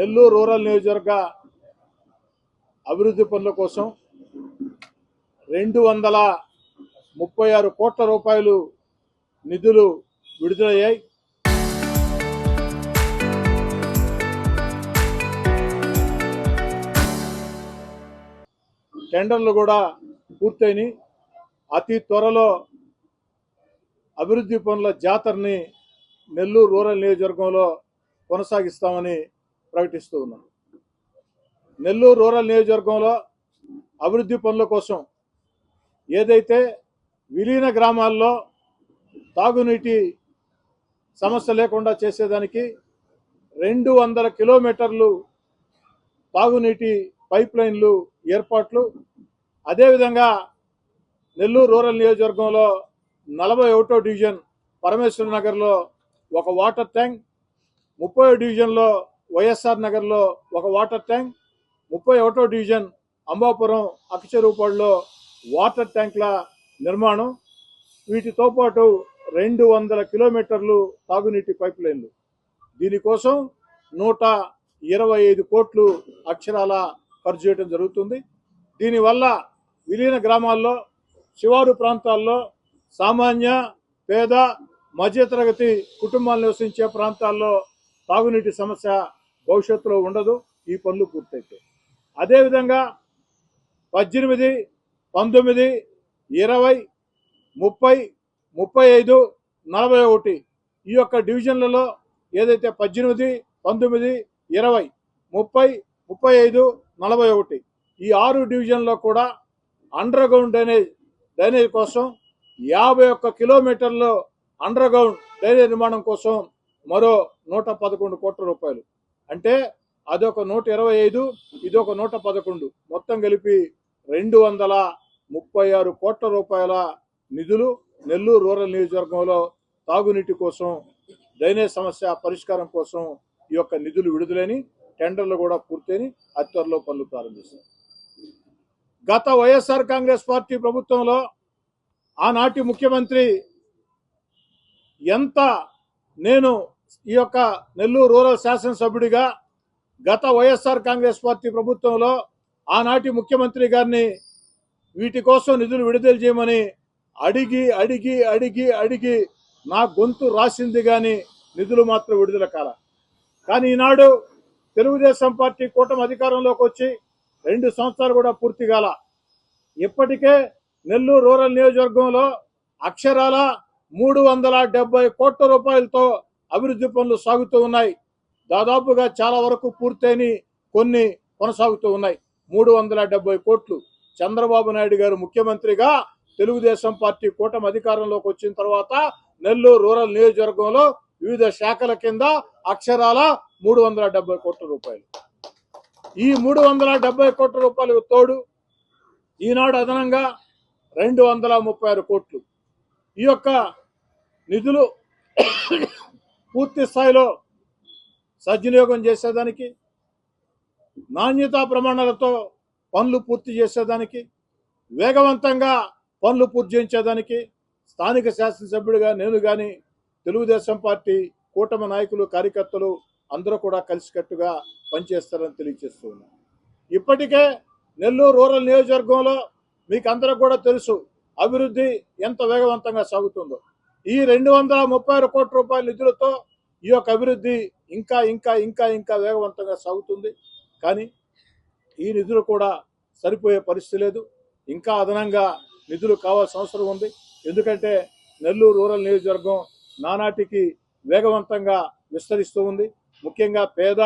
Nellore rural నియోజకవర్గ అభివృద్ధి పనుల కోసం 236 కోట్ల రూపాయలు నిధులు విడుదలయ్యాయి. టెండర్లు కూడా పూర్తయినాయి. అతి త్వరలో అభివృద్ధి పనుల జాతరని నెల్లూరు రూరల్ నియోజకవర్గంలో కొనసాగిస్తామని ప్రకటిస్తూ ఉన్నాం. నెల్లూరు రూరల్ నియోజకవర్గంలో అభివృద్ధి పనుల కోసం ఏదైతే విలీన గ్రామాల్లో తాగునీటి సమస్య లేకుండా చేసేదానికి 200 కిలోమీటర్లు తాగునీటి పైప్ లైన్లు ఏర్పాట్లు, అదేవిధంగా నెల్లూరు రూరల్ నియోజకవర్గంలో 41వ డివిజన్ పరమేశ్వర నగర్లో ఒక వాటర్ ట్యాంక్, 30వ డివిజన్లో వైఎస్ఆర్ నగర్లో ఒక వాటర్ ట్యాంక్, 31వ డివిజన్ అంబాపురం అక్షరూపాడులో వాటర్ ట్యాంక్ల నిర్మాణం, వీటితో పాటు 200 కిలోమీటర్లు తాగునీటి పైప్ లైన్లు. దీనికోసం 125 కోట్లు అక్షరాల ఖర్చు చేయడం జరుగుతుంది. దీనివల్ల విలీన గ్రామాల్లో, శివారు ప్రాంతాల్లో, సామాన్య, పేద, మధ్యతరగతి కుటుంబాలు నివసించే ప్రాంతాల్లో తాగునీటి సమస్య భవిష్యత్తులో ఉండదు ఈ పనులు పూర్తయితే. అదేవిధంగా 18, 19, 20, 30, 35, 41 ఈ యొక్క డివిజన్లలో ఏదైతే 18, 19, 20, 30, 35, 41 ఈ 6 డివిజన్లో కూడా అండర్ గ్రౌండ్ డ్రైనేజ్ కోసం 51 కిలోమీటర్లు అండర్ గ్రౌండ్ డ్రైనేజ్ నిర్మాణం కోసం మరో 111 కోట్ల రూపాయలు. అంటే అదొక 125, ఇదొక 111, మొత్తం కలిపి 236 కోట్ల రూపాయల నిధులు నెల్లూరు రూరల్ నియోజకవర్గంలో తాగునీటి కోసం, డ్రైనేజ్ సమస్య పరిష్కారం కోసం ఈ యొక్క నిధులు విడుదలని, టెండర్లు కూడా పూర్తయిని అతి త్వరలో పనులు ప్రారంభిస్తారు. గత వైఎస్ఆర్ కాంగ్రెస్ పార్టీ ప్రభుత్వంలో ఆనాటి ముఖ్యమంత్రి నేను ఈ యొక్క నెల్లూరు రూరల్ శాసనసభ్యుడిగా గత వైఎస్ఆర్ కాంగ్రెస్ పార్టీ ప్రభుత్వంలో ఆనాటి ముఖ్యమంత్రి గారిని వీటి కోసం నిధులు విడుదల చేయమని అడిగి అడిగి అడిగి అడిగి నా గొంతు రాసింది కానీ నిధులు మాత్రం విడుదల కాల. కానీ ఈనాడు తెలుగుదేశం పార్టీ కూటమి అధికారంలోకి వచ్చి 2 సంవత్సరాలు కూడా పూర్తి కాల. ఇప్పటికే నెల్లూరు రూరల్ నియోజకవర్గంలో అక్షరాల 370 కోట్ల రూపాయలతో అభివృద్ధి పనులు సాగుతూ ఉన్నాయి. దాదాపుగా చాలా వరకు పూర్తయిని, కొన్ని కొనసాగుతూ ఉన్నాయి. 370 కోట్లు చంద్రబాబు నాయుడు గారు ముఖ్యమంత్రిగా తెలుగుదేశం పార్టీ కూటమి అధికారంలోకి వచ్చిన తర్వాత నెల్లూరు రూరల్ నియోజకవర్గంలో వివిధ శాఖల కింద అక్షరాల 370 కోట్ల రూపాయలు. ఈ 370 కోట్ల రూపాయలకు తోడు ఈనాడు అదనంగా 236 కోట్లు ఈ యొక్క నిధులు పూర్తి స్థాయిలో సద్వినియోగం చేసేదానికి, నాణ్యతా ప్రమాణాలతో పనులు పూర్తి చేసేదానికి, వేగవంతంగా పనులు పూర్తి చేయించేదానికి స్థానిక శాసనసభ్యుడిగా నేను కానీ, తెలుగుదేశం పార్టీ కూటమి నాయకులు, కార్యకర్తలు అందరూ కూడా కలిసికట్టుగా పనిచేస్తారని తెలియజేస్తూ ఉన్నాను. ఇప్పటికే నెల్లూరు రూరల్ నియోజకవర్గంలో మీకు అందరూ కూడా తెలుసు అభివృద్ధి ఎంత వేగవంతంగా సాగుతుందో. ఈ 236 కోట్ల రూపాయల నిధులతో ఈ యొక్క అభివృద్ధి ఇంకా ఇంకా ఇంకా ఇంకా వేగవంతంగా సాగుతుంది. కానీ ఈ నిధులు కూడా సరిపోయే పరిస్థితి లేదు. ఇంకా అదనంగా నిధులు కావాల్సిన అవసరం ఉంది. ఎందుకంటే నెల్లూరు రూరల్ నియోజకవర్గం నానాటికి వేగవంతంగా విస్తరిస్తూ ఉంది. ముఖ్యంగా పేద,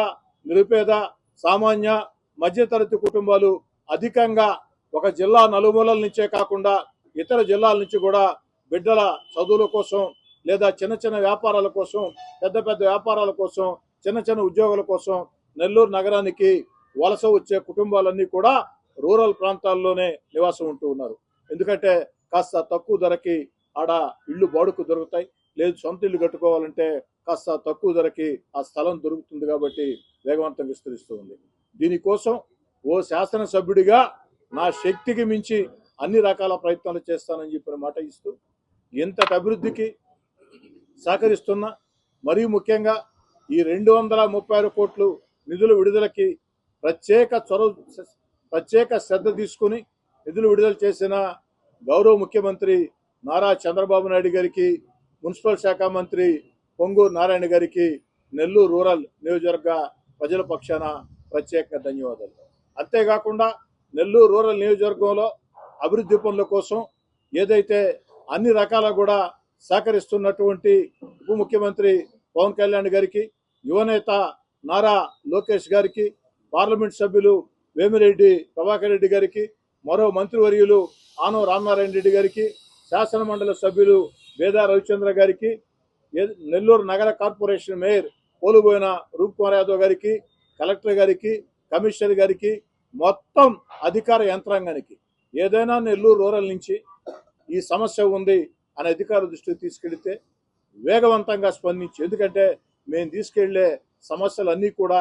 నిరుపేద, సామాన్య, మధ్యతరగతి కుటుంబాలు అధికంగా ఒక జిల్లా నలుమూలల నుంచే కాకుండా ఇతర జిల్లాల నుంచి కూడా బిడ్డల చదువుల కోసం, లేదా చిన్న చిన్న వ్యాపారాల కోసం, పెద్ద పెద్ద వ్యాపారాల కోసం, చిన్న చిన్న ఉద్యోగాల కోసం నెల్లూరు నగరానికి వలస వచ్చే కుటుంబాలన్నీ కూడా రూరల్ ప్రాంతాల్లోనే నివాసం ఉంటూ ఉన్నారు. ఎందుకంటే కాస్త తక్కువ ధరకి ఆడ ఇళ్ళు బాడుకు దొరుకుతాయి, లేదు సొంత ఇల్లు కట్టుకోవాలంటే కాస్త తక్కువ ధరకి ఆ స్థలం దొరుకుతుంది. కాబట్టి వేగవంతంగా విస్తరిస్తూ ఉంది. దీనికోసం ఓ శాసనసభ్యుడిగా నా శక్తికి మించి అన్ని రకాల ప్రయత్నాలు చేస్తానని చెప్పిన మాట ఇస్తూ, ఇంతటి అభివృద్ధికి సహకరిస్తున్న, మరీ ముఖ్యంగా ఈ 236 కోట్లు నిధుల విడుదలకి ప్రత్యేక శ్రద్ధ తీసుకుని నిధులు విడుదల చేసిన గౌరవ ముఖ్యమంత్రి నారా చంద్రబాబు నాయుడు గారికి, మున్సిపల్ శాఖ మంత్రి పొంగూరు నారాయణ గారికి నెల్లూరు రూరల్ నియోజకవర్గ ప్రజల పక్షాన ప్రత్యేక ధన్యవాదాలు. అంతేకాకుండా నెల్లూరు రూరల్ నియోజకవర్గంలో అభివృద్ధి పనుల కోసం ఏదైతే అన్ని రకాల కూడా సహకరిస్తున్నటువంటి ఉప ముఖ్యమంత్రి పవన్ కళ్యాణ్ గారికి, యువనేత నారా లోకేష్ గారికి, పార్లమెంట్ సభ్యులు వేమిరెడ్డి ప్రభాకర్ రెడ్డి గారికి, మరో మంత్రివర్యులు ఆనవ రామనారాయణ రెడ్డి గారికి, శాసన మండలి సభ్యులు వేదా రవిచంద్ర గారికి, నెల్లూరు నగర కార్పొరేషన్ మేయర్ పోలుబోయిన రూప్ కుమార్ యాదవ్ గారికి, కలెక్టర్ గారికి, కమిషనర్ గారికి, మొత్తం అధికార యంత్రాంగానికి ఏదైనా నెల్లూరు రూరల్ నుంచి ఈ సమస్య ఉంది అనే అధికారుల దృష్టికి తీసుకెళ్తే వేగవంతంగా స్పందించి, ఎందుకంటే మేము తీసుకెళ్లే సమస్యలన్నీ కూడా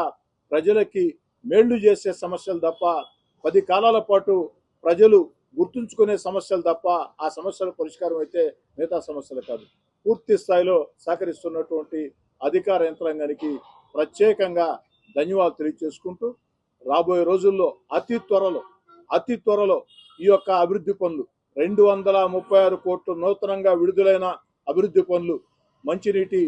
ప్రజలకి మేళ్లు చేసే సమస్యలు తప్ప 10 కాలాల పాటు ప్రజలు గుర్తుంచుకునే సమస్యలు తప్ప ఆ సమస్యల పరిష్కారం అయితే మిగతా సమస్యలు కాదు. పూర్తి స్థాయిలో సహకరిస్తున్నటువంటి అధికార యంత్రాంగానికి ప్రత్యేకంగా ధన్యవాదాలు తెలియజేసుకుంటూ రాబోయే రోజుల్లో అతి త్వరలో ఈ యొక్క అభివృద్ధి పనులు 236 కోట్లు నూతనంగా విడుదలైన అభివృద్ధి పనులు, మంచినీటి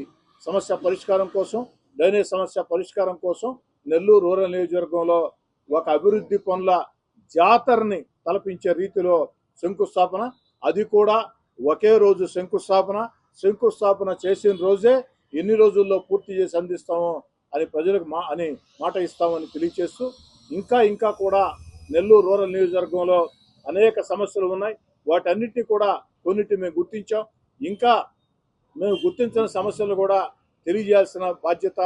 సమస్య పరిష్కారం కోసం, డ్రైనేజ్ సమస్య పరిష్కారం కోసం నెల్లూరు రూరల్ నియోజకవర్గంలో ఒక అభివృద్ధి పనుల జాతరని తలపించే రీతిలో శంకుస్థాపన, అది కూడా ఒకే రోజు శంకుస్థాపన చేసిన రోజే ఎన్ని రోజుల్లో పూర్తి చేసి అందిస్తామో అని ప్రజలకు మాట ఇస్తామని తెలియజేస్తూ, ఇంకా కూడా నెల్లూరు రూరల్ నియోజకవర్గంలో అనేక సమస్యలు ఉన్నాయి. వాటన్నిటిని కూడా కొన్నిటిని మేము గుర్తించాం. ఇంకా మేము గుర్తించిన సమస్యలు కూడా తెలియజేయాల్సిన బాధ్యత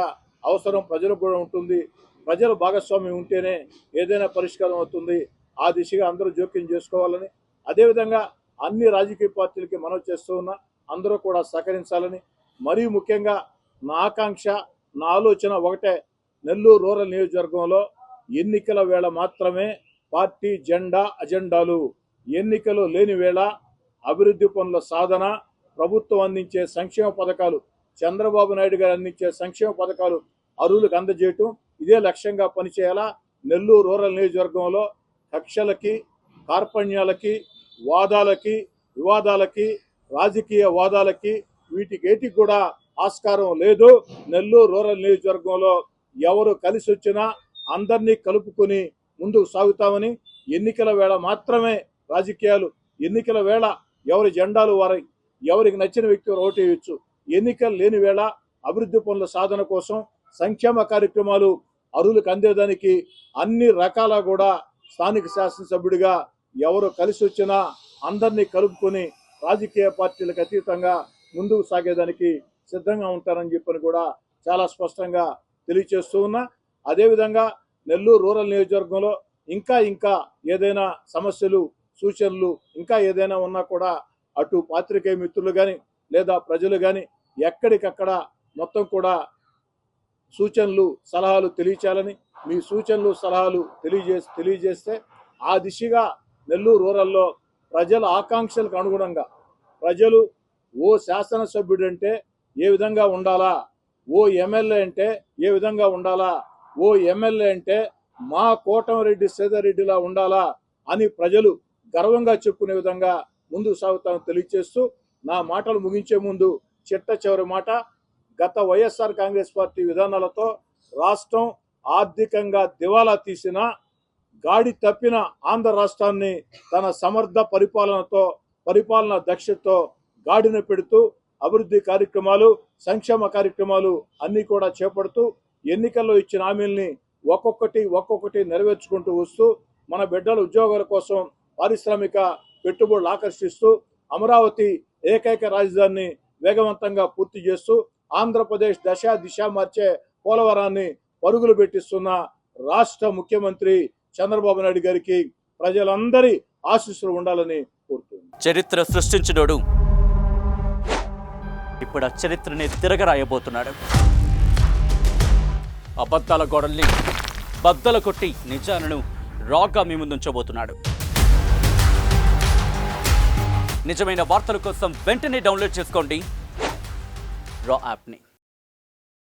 అవసరం ప్రజలకు కూడా ఉంటుంది. ప్రజల భాగస్వామ్యం ఉంటేనే ఏదైనా పరిష్కారం అవుతుంది. ఆ దిశగా అందరూ జోక్యం చేసుకోవాలని, అదేవిధంగా అన్ని రాజకీయ పార్టీలకి మనవి చేస్తూ ఉన్నా అందరూ కూడా సహకరించాలని, మరీ ముఖ్యంగా నా ఆకాంక్ష, నా ఆలోచన ఒకటే, నెల్లూరు రూరల్ నియోజకవర్గంలో ఎన్నికల వేళ మాత్రమే పార్టీ అజెండాలు, ఎన్నికలు లేని వేళ అభివృద్ధి పనుల సాధన, ప్రభుత్వం అందించే సంక్షేమ పథకాలు, చంద్రబాబు నాయుడు గారు అందించే సంక్షేమ పథకాలు అర్హులకు అందజేయటం, ఇదే లక్ష్యంగా పనిచేయాలా. నెల్లూరు రూరల్ నియోజకవర్గంలో కక్షలకి, కార్పణ్యాలకి, వాదాలకి, వివాదాలకి, రాజకీయ వాదాలకి, వీటికి కూడా ఆస్కారం లేదు. నెల్లూరు రూరల్ నియోజకవర్గంలో ఎవరు కలిసి వచ్చినా అందరినీ కలుపుకొని ముందుకు సాగుతామని, ఎన్నికల వేళ మాత్రమే రాజకీయాలు, ఎన్నికల వేళ ఎవరి జెండాలు వారి ఎవరికి నచ్చిన వ్యక్తి ఓటు వేయవచ్చు. ఎన్నికలు లేని వేళ అభివృద్ధి పనుల సాధన కోసం, సంక్షేమ కార్యక్రమాలు అర్హులకు అందేదానికి అన్ని రకాల కూడా స్థానిక శాసనసభ్యుడిగా ఎవరు కలిసి వచ్చినా అందరినీ కలుపుకొని రాజకీయ పార్టీలకు అతీతంగా ముందుకు సాగేదానికి సిద్ధంగా ఉంటారని చెప్పని కూడా చాలా స్పష్టంగా తెలియజేస్తూ ఉన్నా. అదేవిధంగా నెల్లూరు రూరల్ నియోజకవర్గంలో ఇంకా ఏదైనా సమస్యలు, సూచనలు ఇంకా ఏదైనా ఉన్నా కూడా అటు పాత్రికేయ మిత్రులు కానీ లేదా ప్రజలు కానీ ఎక్కడికక్కడ మొత్తం కూడా సూచనలు, సలహాలు తెలియచేయాలని, మీ సూచనలు, సలహాలు తెలియజేస్తే ఆ దిశగా నెల్లూరు రూరల్లో ప్రజల ఆకాంక్షలకు అనుగుణంగా ప్రజలు ఓ శాసనసభ్యుడు అంటే ఏ విధంగా ఉండాలా, ఓ ఎమ్మెల్యే అంటే ఏ విధంగా ఉండాలా, ఓ ఎమ్మెల్యే అంటే మా కోటమిరెడ్డి సేదరెడ్డిలా ఉండాలా అని ప్రజలు గర్వంగా చెప్పుకునే విధంగా ముందుకు సాగుతామని తెలియజేస్తూ, నా మాటలు ముగించే ముందు చిట్ట మాట, గత వైఎస్ఆర్ కాంగ్రెస్ పార్టీ విధానాలతో రాష్ట్రం ఆర్థికంగా దివాలా తీసిన, గాడి తప్పిన ఆంధ్ర రాష్ట్రాన్ని తన సమర్థ పరిపాలన దక్షతతో గాడిన పెడుతూ అభివృద్ధి కార్యక్రమాలు, సంక్షేమ కార్యక్రమాలు అన్ని కూడా చేపడుతూ ఎన్నికల్లో ఇచ్చిన హామీల్ని ఒక్కొక్కటి నెరవేర్చుకుంటూ వస్తూ మన బిడ్డల ఉద్యోగాల కోసం పారిశ్రామిక పెట్టుబడులు ఆకర్షిస్తూ అమరావతి ఏకైక రాజధానిని వేగవంతంగా పూర్తి చేస్తూ ఆంధ్రప్రదేశ్ దిశ మార్చే పోలవరాన్ని పరుగులు పెట్టిస్తున్న రాష్ట్ర ముఖ్యమంత్రి చంద్రబాబు నాయుడు గారికి ప్రజలందరి ఆశీస్సులు ఉండాలని కోరుతున్నాను. చరిత్ర సృష్టించినోడు ఇప్పుడు ఆ చరిత్రని తిరగరాయబోతున్నాడు. అబద్ధాల గోడల్ని బద్దలు కొట్టి నిజాలను రాగా మీ ముందుంచబోతున్నాడు. నిజమైన వార్తల కోసం వెంటనే డౌన్లోడ్ చేసుకోండి రా యాప్ని.